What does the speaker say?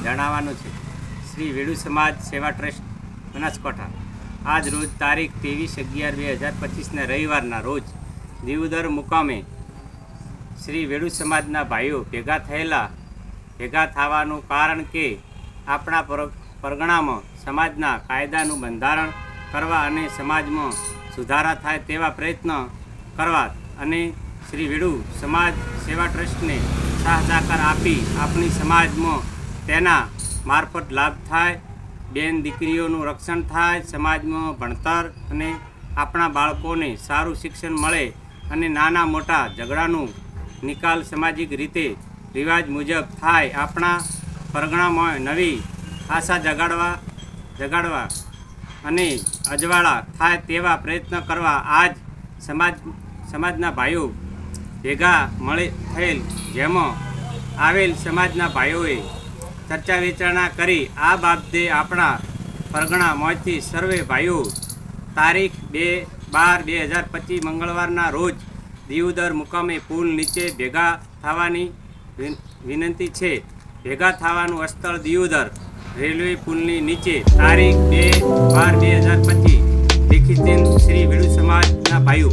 જણાવવાનું છે. શ્રી વેડુ સમાજ સેવા ટ્રસ્ટ બનાસકાંઠા આજ રોજ તારીખ 23/11/2025 રવિવારના રોજ દીવદર મુકામે શ્રી વેડુ સમાજના ભાઈઓ ભેગા થવાનું કારણ કે આપણા પરગણામાં સમાજના કાયદાનું બંધારણ કરવા અને સમાજમાં સુધારા થાય તેવા પ્રયત્ન કરવા અને શ્રી વેડુ સમાજ સેવા ટ્રસ્ટને સહકાર આપી આપણી સમાજમાં તેના મારફત લાભ થાય, બેન દીકરીઓનું રક્ષણ થાય, સમાજમાં ભણતર અને આપણા બાળકોને સારું શિક્ષણ મળે અને નાના મોટા ઝઘડાનું નિકાલ સામાજિક રીતે રિવાજ મુજબ થાય, આપણા પરગણામાં નવી આશા જગાડવા અને અજવાળા થાય તેવા પ્રયત્ન કરવા આજ સમાજના ભાઈઓ ભેગા થયેલ, જેમાં આવેલ સમાજના ભાઈઓએ ચર્ચા વિચારણા કરી આ બાબતે આપણા પરગણામાંથી સર્વે ભાઈઓ તારીખ 2/12/2025 મંગળવારના રોજ દીવદર મુકામે પુલ નીચે ભેગા થવાની વિનંતી છે. ભેગા થવાનું સ્થળ દીવદર રેલવે પુલની નીચે તારીખ 2/12/2025 લેખિત શ્રી વેડુ સમાજના ભાઈઓ.